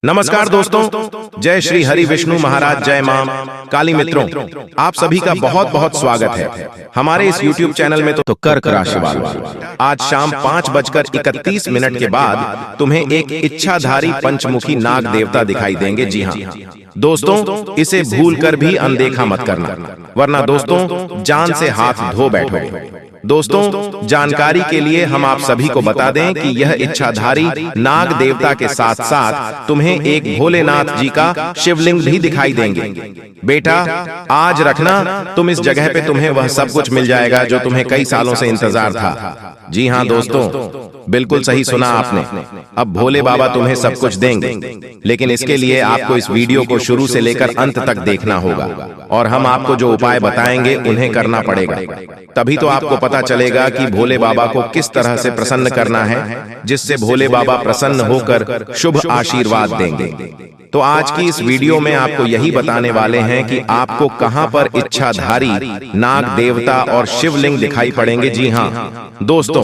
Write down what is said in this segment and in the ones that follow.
नमस्कार दोस्तों, जय श्री हरि विष्णु महाराज, जय मां काली। मित्रों, आप सभी का बहुत बहुत स्वागत है हमारे इस YouTube चैनल में। तो कर्क राशि वालों, आज शाम 5:31 के बाद तुम्हें एक इच्छाधारी पंचमुखी नाग देवता दिखाई देंगे। जी हाँ दोस्तों, इसे भूलकर भी अनदेखा मत करना, वरना दोस्तों जान से हाथ धो बैठोगे। दोस्तों, जानकारी के लिए हम आप सभी को बता दें कि यह इच्छाधारी नाग देवता के साथ साथ तुम्हें एक भोलेनाथ जी का शिवलिंग भी दिखाई देंगे। बेटा, आज रखना, तुम इस जगह पे तुम्हें वह सब कुछ मिल जाएगा जो तुम्हें कई सालों से इंतजार था। जी हाँ दोस्तों, बिल्कुल सही सुना आपने। अब भोले बाबा तुम्हें सब कुछ देंगे, लेकिन इसके लिए आपको इस वीडियो को शुरू से लेकर अंत तक देखना होगा और हम आपको जो उपाय बताएंगे उन्हें करना पड़ेगा। तभी तो आपको पता चलेगा कि भोले बाबा को किस तरह से प्रसन्न करना है, जिससे भोले बाबा प्रसन्न होकर शुभ आशीर्वाद देंगे। तो आज की इस वीडियो में आपको यही बताने वाले हैं कि आपको कहां पर इच्छाधारी नाग देवता और शिवलिंग दिखाई पड़ेंगे। जी हाँ दोस्तों,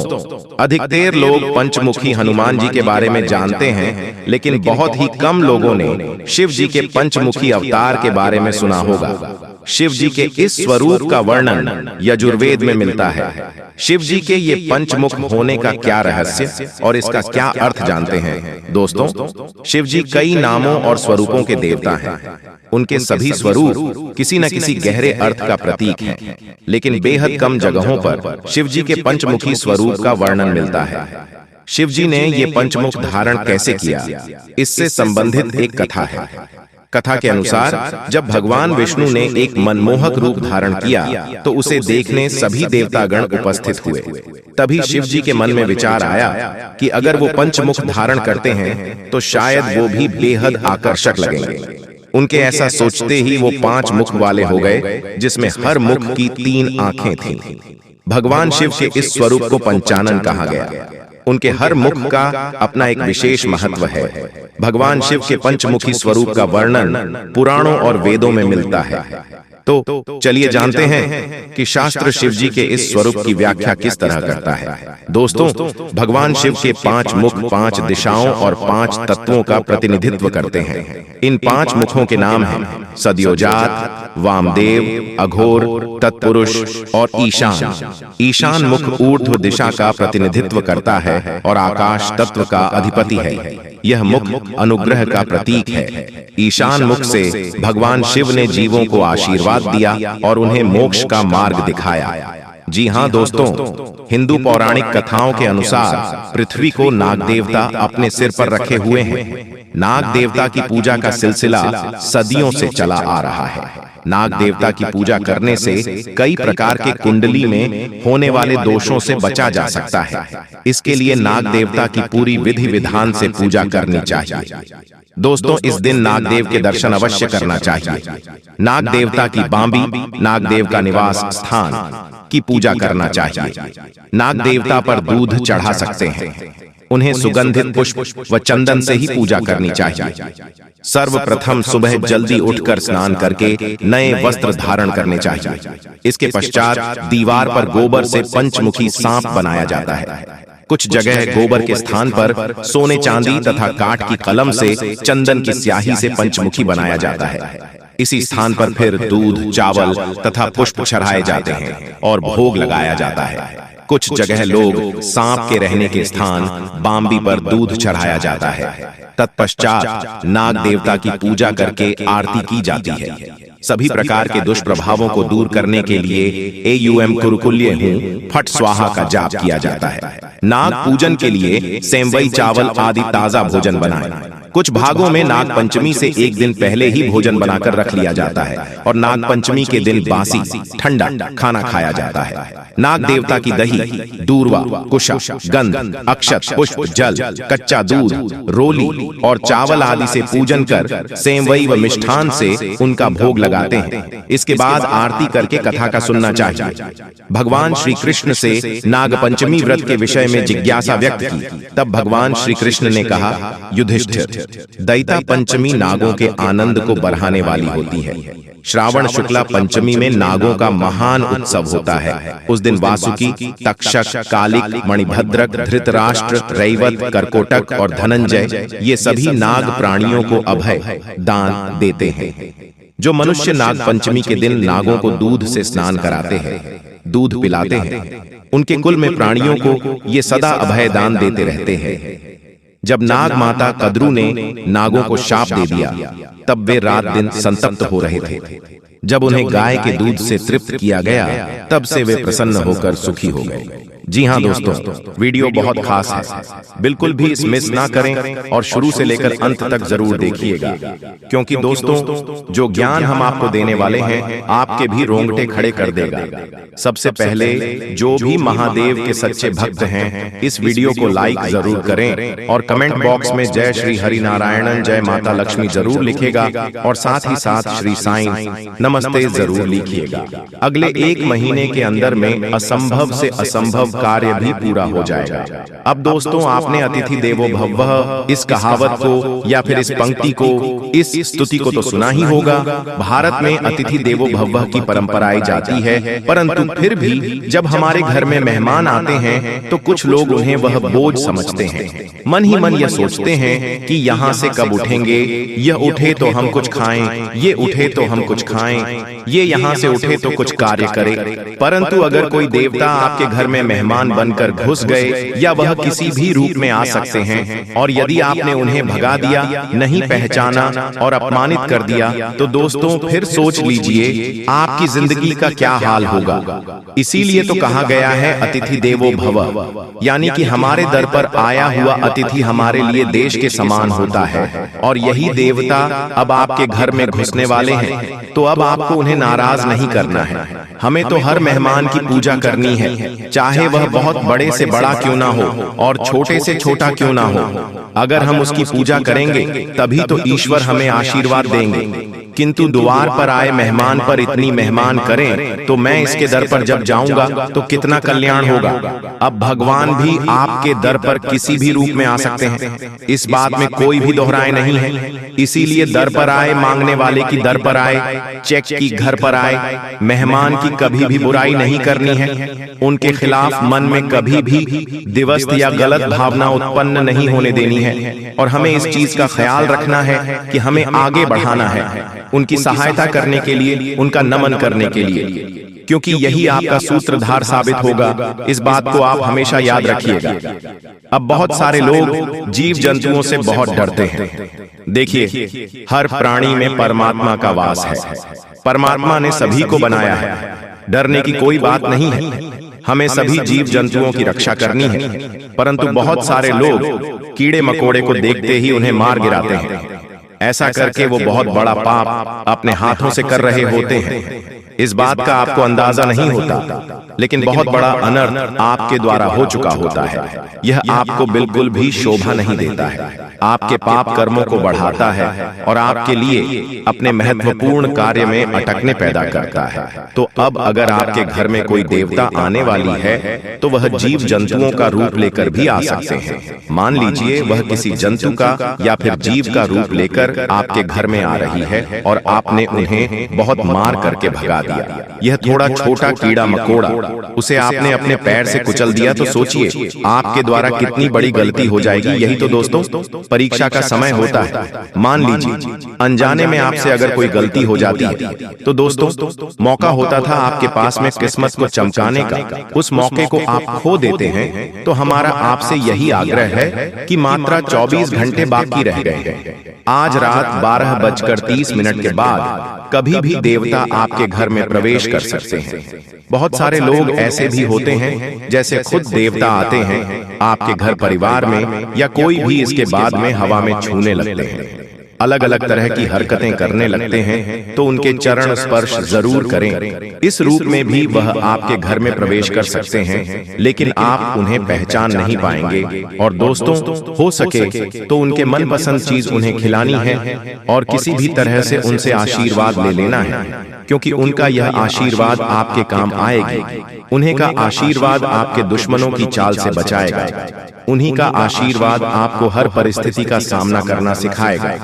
अधिकतर लोग पंचमुखी हनुमान जी के बारे में जानते हैं, लेकिन बहुत ही कम लोगों ने शिव जी के पंचमुखी अवतार के बारे में सुना होगा। शिव जी के इस स्वरूप का वर्णन यजुर्वेद में मिलता है। शिव जी के ये पंचमुख होने का क्या रहस्य और इसका क्या अर्थ जानते हैं। दोस्तों, शिव जी कई नामों और स्वरूपों के देवता हैं। उनके सभी स्वरूप किसी न किसी गहरे अर्थ का प्रतीक हैं, लेकिन बेहद कम जगहों पर शिव जी के पंचमुखी स्वरूप का वर्णन मिलता है। शिव जी ने ये पंचमुख धारण कैसे किया, इससे संबंधित एक कथा है। कथा के अनुसार जब भगवान विष्णु ने एक मनमोहक रूप धारण किया तो उसे देखने सभी देवतागण उपस्थित हुए। तभी शिव जी के मन में विचार आया कि अगर वो पंचमुख धारण करते हैं तो शायद वो भी बेहद आकर्षक लगेंगे। उनके ऐसा सोचते ही वो 5 मुख वाले हो गए, जिसमें हर मुख की 3 आंखें थीं। भगवान शिव के इस स्वरूप को पंचानन कहा गया। उनके हर मुख का अपना एक विशेष महत्व है। भगवान शिव के पंचमुखी स्वरूप का वर्णन पुराणों और वेदों में मिलता है। तो चलिए जानते हैं कि शास्त्र शिव जी के इस स्वरूप की व्याख्या किस तरह करता है। दोस्तों, भगवान शिव के 5 मुख 5 दिशाओं और 5 तत्वों का प्रतिनिधित्व करते हैं। इन 5 मुखों के नाम हैं सद्योजात, वामदेव, अघोर, तत्पुरुष और ईशान। ईशान मुख ऊर्ध्व दिशा का प्रतिनिधित्व करता है और आकाश तत्व का अधिपति है। यह मुख अनुग्रह का प्रतीक है। ईशान मुख से भगवान शिव ने जीवों को आशीर्वाद दिया और उन्हें मोक्ष का मार्ग दिखाया। जी हाँ दोस्तों, हिंदू पौराणिक कथाओं के अनुसार पृथ्वी को नाग देवता अपने सिर पर रखे हुए हैं। नाग देवता की पूजा का सिलसिला सदियों से चला आ रहा है। नाग देवता की पूजा करने से कई प्रकार के कुंडली में होने वाले दोषों से बचा जा सकता है। इसके लिए नाग देवता की पूरी विधि विधान से पूजा करनी चाहिए। दोस्तों, इस दिन नागदेव के दर्शन अवश्य करना चाहिए। नाग देवता की बांबी, नागदेव का निवास स्थान की पूजा करना चाहिए। नाग देवता पर दूध चढ़ा सकते हैं। उन्हें सुगंधित पुष्प व चंदन से ही पूजा करनी चाहिए। सर्वप्रथम सुबह जल्दी उठकर स्नान करके नए वस्त्र धारण करने चाहिए। इसके पश्चात दीवार पर गोबर से पंचमुखी सांप बनाया जाता है। कुछ जगह गोबर के स्थान पर सोने चांदी तथा काठ की कलम से चंदन की स्याही से पंचमुखी बनाया जाता है। इसी स्थान पर फिर दूध, चावल तथा पुष्प चढ़ाए जाते हैं और भोग लगाया जाता है। कुछ जगह लोग सांप के रहने के स्थान बांबी पर दूध चढ़ाया जाता है। तत्पश्चात नाग देवता की पूजा करके आरती की जाती है। सभी प्रकार के दुष्प्रभावों को दूर करने के लिए AUM कुरुकुल्य हूं फट स्वाहा का जाप किया जाता है। नाग पूजन के लिए सेंवई, चावल आदि ताजा भोजन बनाएं। कुछ भागों में नाग पंचमी से एक दिन पहले ही भोजन बनाकर रख लिया जाता है और नाग पंचमी के दिन बासी ठंडा खाना खाया जाता है। नाग देवता की दही, दूर्वा, कुशा, गंध, अक्षत, पुष्प, जल, कच्चा दूध, रोली और चावल आदि से पूजन कर सेंवई व मिष्ठान से उनका भोग लगाते हैं। इसके बाद आरती करके कथा का सुनना चाहिए। भगवान श्री कृष्ण से नाग पंचमी व्रत के विषय में जिज्ञासा व्यक्त की। तब भगवान श्री कृष्ण ने कहा, युधिष्ठिर, दैता पंचमी नागों के आनंद को बढ़ाने वाली होती है। श्रावण शुक्ला पंचमी में नागों का महान उत्सव होता है। उस दिन वासुकी, तक्षक, कालिक, मणिभद्रक, धृतराष्ट्र, रैवत, करकोटक और धनंजय ये सभी नाग प्राणियों को अभय दान देते हैं। जो मनुष्य नाग पंचमी के दिन नागों को दूध से स्नान कराते हैं, दूध पिलाते हैं, उनके कुल में प्राणियों को ये सदा अभय दान देते रहते हैं। जब नाग माता कद्रू ने नागों को शाप दे दिया, तब वे रात दिन संतप्त हो रहे थे। जब उन्हें गाय के दूध से तृप्त किया गया, तब से वे प्रसन्न होकर सुखी हो गए। जी हाँ दोस्तों, वीडियो बहुत खास है, बिल्कुल भी इस मिस ना करें और शुरू से लेकर अंत तक जरूर देखिएगा, क्योंकि दोस्तों जो ज्ञान हम आपको देने वाले हैं आपके भी रोंगटे खड़े कर देगा। सबसे पहले जो भी महादेव के सच्चे भक्त हैं इस वीडियो को लाइक जरूर करें और कमेंट बॉक्स में जय श्री हरि नारायणन, जय माता लक्ष्मी जरूर लिखेगा और साथ ही साथ श्री साईं नमस्ते जरूर लिखिएगा। अगले 1 महीने के अंदर में असंभव से असंभव कार्य भी पूरा हो जाएगा। अब दोस्तों, आपने अतिथि देवो भवः इस कहावत को या फिर इस पंक्ति को, इस स्तुति को तो सुना ही होगा। भारत में अतिथि देवो भवः की परंपराएं जाती है, परंतु फिर भी जब हमारे घर में मेहमान आते हैं तो कुछ लोग उन्हें वह बोझ समझते हैं। मन ही मन यह सोचते हैं कि यहाँ से कब उठेंगे, यह उठे तो हम कुछ खाएं, ये उठे तो हम कुछ खाएं, ये यहाँ से उठे तो कुछ कार्य करे। परंतु अगर कोई देवता आपके घर में मेहमान बनकर घुस गए या वह किसी भी रूप में आ सकते हैं और यदि आपने उन्हें भगा दिया, नहीं पहचाना और अपमानित कर दिया, तो दोस्तों फिर सोच लीजिए आपकी जिंदगी का क्या हाल होगा। इसीलिए तो कहा गया है अतिथि देवो भव, यानी कि हमारे दर पर आया हुआ अतिथि हमारे लिए देश के समान होता है। और यही देवता अब आपके घर में घुसने वाले हैं, तो अब आपको उन्हें नाराज नहीं करना है। हमें तो हर मेहमान की पूजा करनी है, चाहे वह बहुत बड़े से बड़ा क्यों ना हो और छोटे से छोटा क्यों ना हो। अगर हम उसकी पूजा करेंगे तभी तो ईश्वर हमें आशीर्वाद देंगे। किंतु द्वार पर आए मेहमान पर इतनी मेहमान करें तो मैं इसके दर पर जब जाऊंगा तो कितना कल्याण होगा। अब भगवान भी आपके दर पर किसी भी रूप में आ सकते हैं, इस बात में कोई भी दोहराए नहीं है। इसीलिए दर पर आए मांगने वाले की दर पर आए, चेक की घर पर आए। मेहमान की कभी भी बुराई नहीं करनी है, उनके खिलाफ मन में कभी भी दिवस्त या गलत भावना उत्पन्न नहीं होने देनी है। और हमें इस चीज का ख्याल रखना है कि हमें आगे बढ़ाना है, उनकी सहायता करने के लिए, उनका नमन करने के लिए, क्योंकि यही आपका सूत्रधार साबित होगा। इस बात को आप हमेशा याद रखिएगा। अब बहुत सारे लोग जीव जंतुओं से बहुत डरते हैं। देखिए, हर प्राणी में परमात्मा का वास है। परमात्मा ने सभी को बनाया है, डरने की कोई बात नहीं है। हमें सभी जीव जंतुओं की रक्षा करनी है, परंतु बहुत सारे लोग कीड़े मकोड़े को देखते ही उन्हें मार गिराते हैं। ऐसा करके वो बहुत बड़ा पाप अपने हाथों से कर रहे होते हैं। इस बात का आपको अंदाजा नहीं होता, लेकिन बहुत बड़ा अनर्थ आपके द्वारा हो चुका होता है। यह आपको बिल्कुल भी शोभा नहीं देता है, आपके पाप कर्मों को बढ़ाता है और आपके लिए अपने महत्वपूर्ण कार्य में अटकने पैदा करता है। तो अब अगर आपके घर में कोई देवता आने वाली है तो वह जीव जंतुओं का रूप लेकर भी आ सकते हैं। मान लीजिए वह किसी जंतु का या फिर जीव का रूप लेकर आपके घर में आ रही है और आपने उन्हें बहुत मार करके भगा दिया। यह थोड़ा छोटा कीड़ा मकोड़ा, उसे आपने अपने पैर से कुचल दिया, तो सोचिए आपके द्वारा कितनी बड़ी गलती हो जाएगी। यही तो दोस्तों परीक्षा का समय होता है। मान लीजिए अनजाने में आपसे अगर कोई गलती हो जाती है तो दोस्तों मौका होता था आपके पास में किस्मत को चमकाने का, उस मौके को आप खो देते हैं। तो हमारा आपसे यही आग्रह है कि मात्र 24 घंटे बाकी रह गए हैं। आज रात 12:30 के बाद कभी भी देवता आपके घर में प्रवेश कर सकते हैं। बहुत सारे लोग ऐसे भी होते हैं जैसे खुद देवता आते हैं आपके घर परिवार में, या कोई भी इसके बाद में हवा में छूने लगते हैं। अलग अलग तरह की हरकतें करने लगते हैं तो उनके चरण स्पर्श जरूर करें। इस रूप में भी वह आपके घर में प्रवेश कर सकते हैं, लेकिन आप उन्हें पहचान नहीं पाएंगे। और दोस्तों, हो सके तो उनके मनपसंद चीज उन्हें खिलानी है और किसी भी तरह से उनसे आशीर्वाद ले लेना है, क्योंकि उनका यह आशीर्वाद आपके काम आएगी। उन्हीं का आशीर्वाद आपके दुश्मनों की चाल से बचाएगा। उन्हीं का आशीर्वाद आपको हर परिस्थिति का सामना करना सिखाएगा।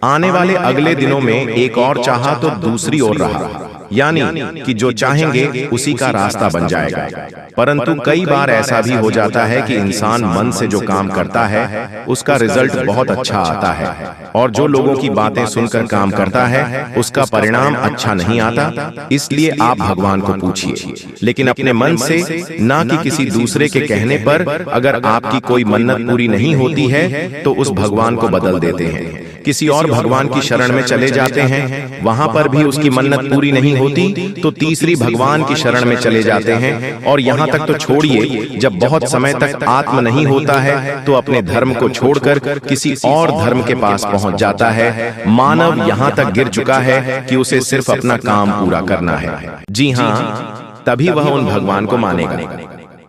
आने वाले अगले दिनों में एक और चाहा तो दूसरी ओर रहा, यानी कि जो चाहेंगे उसी का रास्ता बन जाएगा। परंतु कई बार ऐसा भी हो जाता है कि इंसान मन से जो काम करता है उसका रिजल्ट बहुत अच्छा आता है, और जो लोगों की बातें सुनकर काम करता है उसका परिणाम अच्छा नहीं आता। इसलिए आप भगवान को पूछिए, लेकिन अपने मन से, ना कि किसी दूसरे के कहने पर। अगर आपकी कोई मन्नत पूरी नहीं होती है तो उस भगवान को बदल देते हैं, किसी और भगवान की शरण में चले जाते हैं। वहां पर भी उसकी मन्नत पूरी नहीं होती तो तीसरी भगवान की शरण में चले जाते हैं। और यहाँ तक तो छोड़िए, जब बहुत समय तक आत्म नहीं होता है तो अपने धर्म को छोड़कर किसी और धर्म के पास पहुंच जाता है। मानव यहाँ तक गिर चुका है कि उसे सिर्फ अपना काम पूरा करना है। जी हाँ, तभी वह उन भगवान को मानेगा।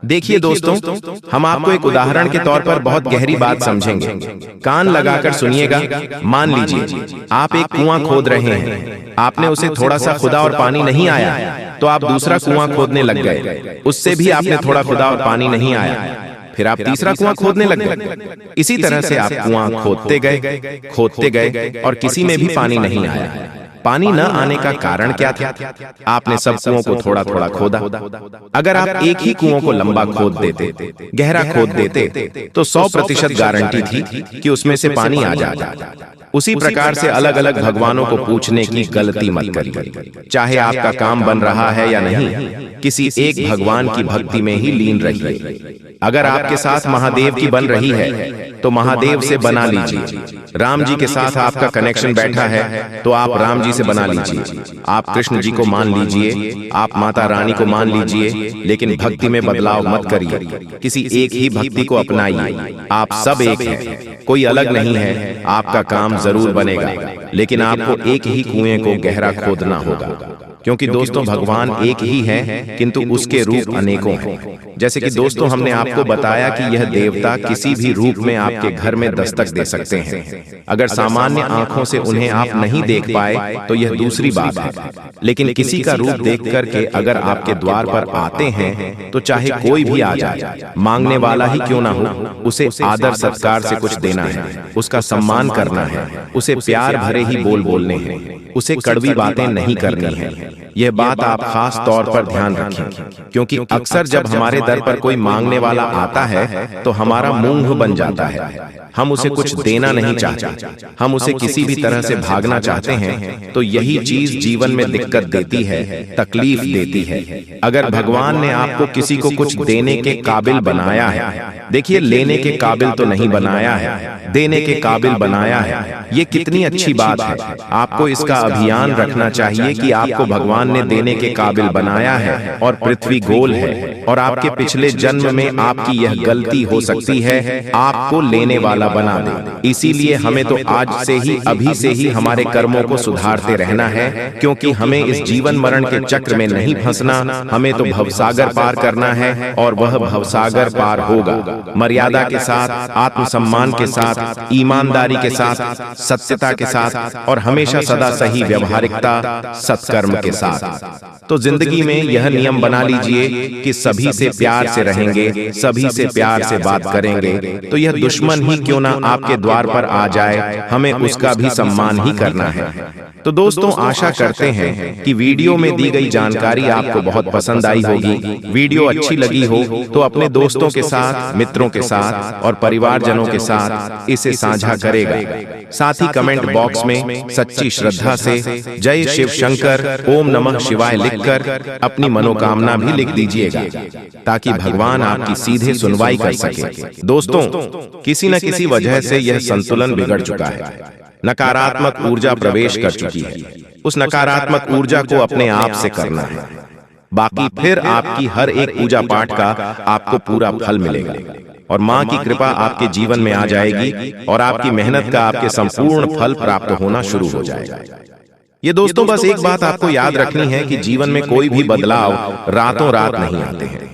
देखिए दोस्तों, हम आपको एक उदाहरण के तौर पर बहुत गहरी बात समझेंगे। कान लगाकर सुनिएगा। मान लीजिए आप एक कुआं खोद रहे हैं। आपने उसे थोड़ा सा खुदा और पानी नहीं आया तो आप दूसरा कुआं खोदने लग गए। उससे भी आपने थोड़ा खुदा और पानी नहीं आया, फिर आप तीसरा कुआं खोदने लग गए। इसी तरह से आप कुआं खोदते गए और किसी में भी पानी नहीं आया। पानी न आने का कारण क्या था? आपने सब कुओं को थोड़ा थोड़ा खोदा। अगर आप एक ही कुओं को लंबा खोद देते, गहरा खोद देते, तो 100% गारंटी थी कि उसमें से पानी आ जाता। उसी प्रकार से अलग अलग भगवानों को पूछने की गलती मत करिए। चाहे आपका काम बन रहा है या नहीं, किसी एक भगवान की भक्ति में ही लीन रहिए। अगर आपके साथ महादेव की बन रही है तो महादेव से बना लीजिए। राम जी के साथ आपका कनेक्शन बैठा है तो आप राम जी से बना लीजिए। आप कृष्ण जी को मान लीजिए, आप माता रानी को मान लीजिए, लेकिन भक्ति में बदलाव मत करिए। किसी एक ही भक्ति को अपनाइए। आप सब एक हैं, कोई अलग नहीं है। आपका काम जरूर बनेगा, लेकिन आपको एक ही कुएं को गहरा खोदना होगा। क्योंकि दोस्तों, भगवान एक ही है, किंतु उसके रूप अनेकों हैं। जैसे कि दोस्तों, हमने आपको बताया कि यह देवता किसी भी रूप में आपके घर में दस्तक दे सकते हैं। अगर सामान्य आंखों से उन्हें आप नहीं देख पाए तो यह दूसरी बात है, लेकिन किसी का रूप देख करके अगर आपके द्वार पर आते हैं तो चाहे कोई भी आ जाए, मांगने वाला ही क्यों ना हो, उसे आदर सत्कार से कुछ देना है, उसका सम्मान करना है, उसे प्यार भरे ही बोल बोलने हैं, उसे कड़वी बातें नहीं करनी है। यह बात आप खास तौर पर ध्यान रखें, क्योंकि अक्सर जब हमारे दर पर कोई मांगने वाला आता है तो हमारा मुंह बन जाता है। हम उसे कुछ देना नहीं चाहते, हम उसे किसी भी तरह से भागना चाहते हैं। तो यही चीज जीवन में दिक्कत देती है, तकलीफ देती है। अगर भगवान ने आपको किसी को कुछ देने के काबिल बनाया है, देखिए, लेने के काबिल तो नहीं बनाया है, देने के काबिल बनाया है। ये कितनी अच्छी बात है। आपको इसका अभियान रखना चाहिए कि आपको भगवान ने देने के काबिल बनाया है और पृथ्वी गोल है, और आपके पिछले जन्म में आपकी यह गलती हो सकती है, आपको लेने वाला बना दे। इसीलिए हमें तो आज से ही, अभी से ही हमारे कर्मों को सुधारते रहना है, क्योंकि हमें इस जीवन मरण के चक्र में नहीं फंसना। हमें तो भवसागर पार करना है, और वह भवसागर पार होगा मर्यादा के साथ, आत्मसम्मान के साथ, ईमानदारी के साथ, सत्यता के साथ, और हमेशा सदा सही व्यवहारिकता, सत्कर्म के साथ। तो जिंदगी में यह नियम बना लीजिए कि सभी से प्यार से रहेंगे, सभी से प्यार से बात करेंगे। तो यह दुश्मन ही क्यों ना आपके द्वार पर आ जाए, हमें उसका भी सम्मान ही करना है। तो दोस्तों, आशा करते हैं कि वीडियो में दी गई जानकारी आपको बहुत पसंद आई होगी। वीडियो अच्छी लगी हो तो अपने दोस्तों के साथ, मित्रों के साथ और परिवारजनों के साथ इसे साझा करेगा। साथ ही कमेंट बॉक्स में सच्ची श्रद्धा से जय शिव शंकर, ओम नमः शिवाय लिखकर अपनी मनोकामना भी लिख दीजिएगा, ताकि भगवान आपकी सीधे सुनवाई कर सके। दोस्तों, किसी न किसी वजह से यह संतुलन बिगड़ चुका है। नकारात्मक ऊर्जा प्रवेश कर चुकी है। उस नकारात्मक ऊर्जा को अपने आप से करना है। बाकी फिर आपकी हर एक पूजा पाठ का आपको पूरा फल मिलेगा। और माँ की कृपा आपके जीवन में आ जाएगी और आपकी मेहनत का आपके संपूर्ण फल प्राप्त होना शुरू हो जाएगा। ये दोस्तों बस एक बात आपको याद रखनी है कि जीवन में कोई भी बदलाव रातों रात नहीं आते हैं।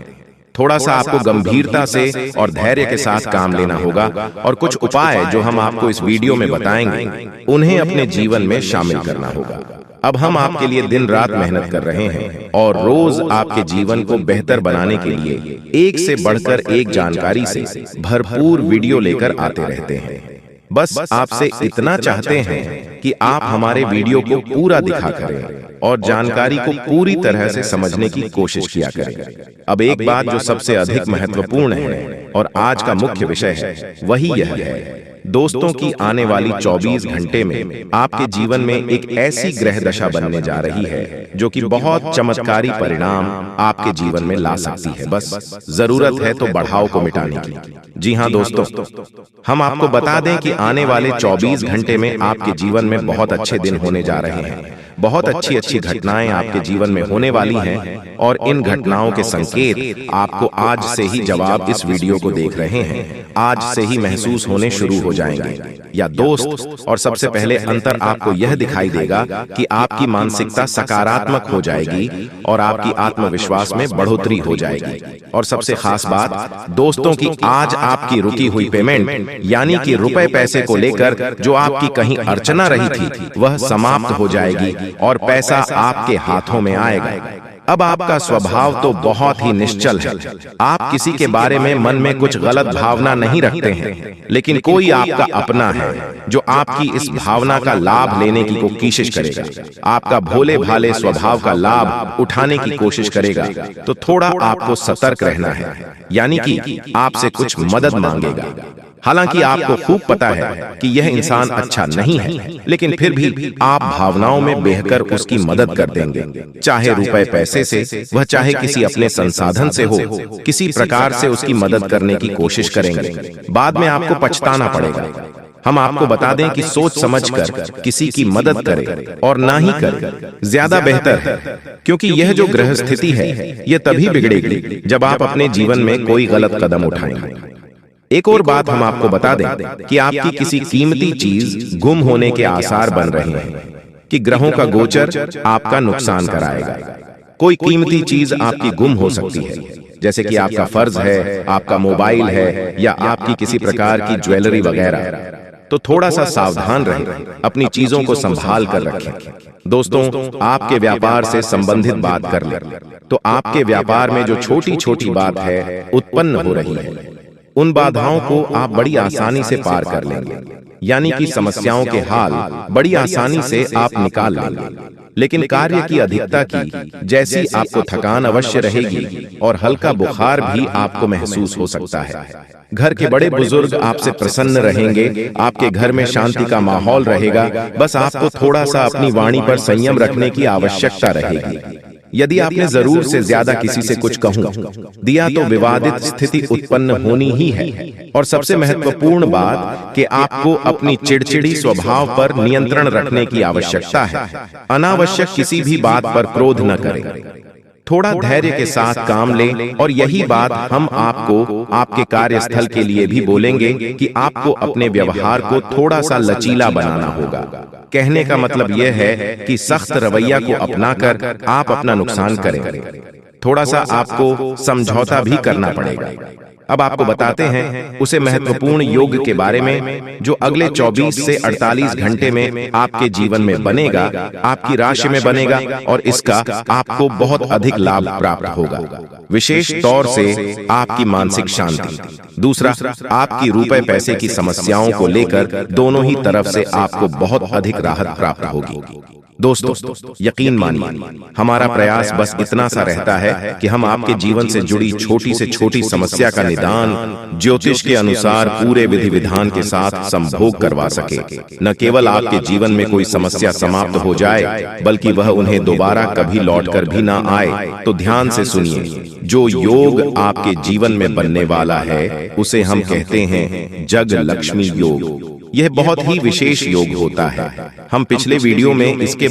थोड़ा सा आपको गंभीरता से और धैर्य के साथ काम लेना होगा और कुछ उपाय जो हम आपको इस वीडियो में बताएंगे उन्हें अपने जीवन में शामिल करना होगा। अब हम आपके लिए दिन रात मेहनत कर रहे हैं और रोज आपके जीवन को बेहतर बनाने के लिए एक से बढ़कर एक जानकारी से भरपूर वीडियो लेकर आते रहते हैं। बस आपसे इतना चाहते हैं कि आप हमारे वीडियो को पूरा दिखा करें और जानकारी को पूरी तरह से समझने की कोशिश किया करें। अब एक बात जो सबसे अधिक महत्वपूर्ण है और आज का मुख्य विषय है वही यह है, दोस्तों की आने वाली 24 घंटे में आपके जीवन में एक ऐसी ग्रह दशा बनने जा रही है जो कि बहुत चमत्कारी परिणाम आपके जीवन में ला सकती है। बस जरूरत है तो बढ़ाव को मिटाने की। जी हाँ दोस्तों, हम आपको बता दें कि आने वाले 24 घंटे में आपके जीवन में बहुत अच्छे दिन होने जा रहे हैं। बहुत अच्छी अच्छी घटनाएं आपके जीवन में होने वाली हैं और इन घटनाओं के संकेत आपको आज से ही, जवाब इस वीडियो को देख रहे हैं, आज से ही महसूस होने शुरू हो जाएंगे। या दोस्त, और सबसे पहले अंतर आपको यह दिखाई देगा कि आपकी मानसिकता सकारात्मक हो जाएगी और आपकी आत्मविश्वास में बढ़ोतरी हो जाएगी। और सबसे खास बात दोस्तों की आज आपकी रुकी हुई पेमेंट यानी कि रुपए पैसे को लेकर जो आपकी कहीं अर्चना रही थी वह समाप्त हो जाएगी और पैसा आपके हाथों में आएगा। अब आपका स्वभाव तो बहुत ही निश्चल है। आप किसी के बारे में मन में कुछ गलत भावना नहीं रखते हैं, लेकिन कोई आपका अपना है जो आपकी इस भावना का लाभ लेने की कोशिश करेगा, आपका भोले भाले स्वभाव का लाभ उठाने की कोशिश करेगा। तो थोड़ा आपको सतर्क रहना है, यानी कि आपसे कुछ मदद मांगेगा। हालांकि आपको खूब पता है कि यह इंसान अच्छा नहीं है, लेकिन फिर भी आप भावनाओं में बहकर उसकी मदद कर देंगे, चाहे रुपए पैसे से, वह चाहे किसी अपने संसाधन से हो, किसी प्रकार से उसकी मदद करने की कोशिश करेंगे। बाद में आपको पछताना पड़ेगा। हम आपको बता दें कि सोच समझकर किसी की मदद करें और ना ही करें ज्यादा बेहतर है, क्योंकि यह जो ग्रह स्थिति है यह तभी बिगड़ेगी जब आप अपने जीवन में कोई गलत कदम उठाएंगे। एक और बात हम आपको बता दें कि आपकी किसी कीमती चीज गुम होने के आसार बन रहे हैं, कि ग्रहों का गोचर आपका नुकसान कराएगा। कोई कीमती चीज आपकी गुम हो सकती है, जैसे कि आपका फर्ज है, आपका मोबाइल है या आपकी किसी प्रकार की ज्वेलरी वगैरह। तो थोड़ा सा सावधान रहें, अपनी चीजों को संभाल कर रखें। दोस्तों, आपके व्यापार से संबंधित बात कर लें तो आपके व्यापार में जो छोटी छोटी बात है उत्पन्न हो रही है, उन बाधाओं को आप बड़ी आसानी से पार कर लेंगे, यानी कि समस्याओं के हाल बड़ी आसानी से आप निकाल लेंगे। लेकिन कार्य की अधिकता की जैसी आपको थकान अवश्य रहेगी और हल्का बुखार भी आपको महसूस हो सकता है। घर के बड़े बुजुर्ग आपसे प्रसन्न रहेंगे, आपके घर में शांति का माहौल रहेगा। बस आपको थोड़ा सा अपनी वाणी पर संयम रखने की आवश्यकता रहेगी। यदि आपने जरूर से ज्यादा किसी से कुछ कहूं दिया तो विवादित स्थिति उत्पन्न होनी ही है। और सबसे महत्वपूर्ण बात कि आपको अपनी चिड़चिड़ी स्वभाव पर नियंत्रण रखने की आवश्यकता है। अनावश्यक किसी भी बात पर क्रोध न करें, थोड़ा धैर्य के साथ काम लें। और यही बात हम आपको आपके कार्यस्थल के लिए भी बोलेंगे कि आपको अपने व्यवहार को थोड़ा सा लचीला बनाना होगा। कहने का मतलब यह है कि सख्त रवैया को अपनाकर आप अपना नुकसान करें, थोड़ा सा आपको समझौता भी करना पड़ेगा। अब आपको बताते हैं उसे महत्वपूर्ण योग के बारे में जो अगले 24 से 48 घंटे में आपके जीवन में बनेगा, आपकी राशि में बनेगा और इसका आपको बहुत अधिक लाभ प्राप्त होगा, विशेष तौर से आपकी मानसिक शांति। दूसरा, आपकी रुपए पैसे की समस्याओं को लेकर दोनों ही तरफ से आपको बहुत अधिक राहत प्राप्त होगी। दोस्तों, यकीन मानिए, हमारा प्रयास बस इतना सा रहता है कि हम आपके जीवन से जुड़ी छोटी से छोटी समस्या का निदान ज्योतिष के अनुसार पूरे विधि विधान के साथ संभोग करवा सके। न केवल आपके जीवन में कोई समस्या समाप्त हो जाए, बल्कि वह उन्हें दोबारा कभी लौटकर भी ना आए। तो ध्यान से सुनिए, जो योग आपके जीवन में बनने वाला है उसे हम कहते हैं जग लक्ष्मी योग। यह बहुत ही विशेष योग होता है। हम पिछले वीडियो में इसके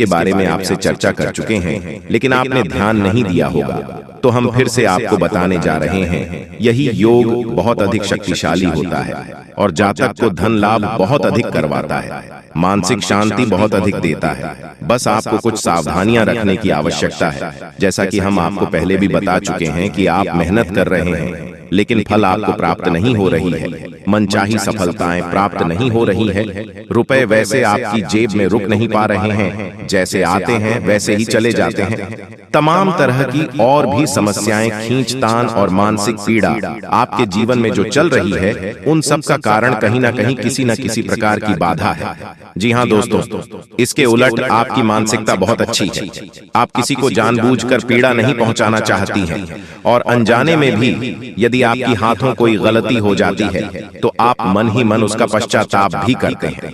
बारे में आपसे चर्चा कर चुके हैं, लेकिन आपने ध्यान नहीं दिया होगा। तो हम फिर से आपको बताने जा रहे हैं, यही योग बहुत अधिक शक्तिशाली होता है और जातक को धन लाभ बहुत अधिक करवाता है, मानसिक शांति बहुत अधिक देता है। बस आपको कुछ सावधानियां रखने की आवश्यकता है। जैसा कि हम आपको पहले भी बता चुके हैं कि आप मेहनत कर रहे हैं लेकिन फल आपको प्राप्त नहीं हो रही है, मनचाही सफलताएं प्राप्त नहीं हो रही है, रुपए वैसे आपकी जेब में रुक नहीं पा रहे हैं, जैसे आते हैं वैसे ही चले जाते हैं। तमाम तरह की और भी समस्याएं, खींचतान और मानसिक पीड़ा आपके जीवन में जो चल रही है, उन सब का कारण कहीं ना कहीं किसी न किसी प्रकार की बाधा है। जी हाँ दोस्तों, इसके उलट आपकी मानसिकता बहुत अच्छी है। आप किसी को जानबूझकर पीड़ा नहीं पहुंचाना चाहती हैं और अनजाने में भी यदि आपकी हाथों कोई गलती हो जाती है तो आप मन ही मन उसका पश्चाताप भी करते हैं।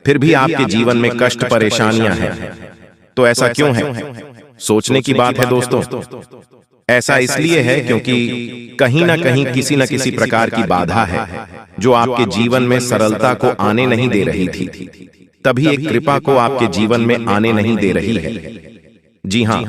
फिर भी आपके जीवन में कष्ट परेशानियां हैं, तो ऐसा क्यों है? सोचने की बात है दोस्तों। ऐसा इसलिए है क्योंकि कहीं ना कहीं किसी न किसी प्रकार की बाधा है जो आपके जीवन में सरलता को आने नहीं दे रही थी, तभी एक कृपा को आपके जीवन में आने नहीं दे रही है। जी हाँ,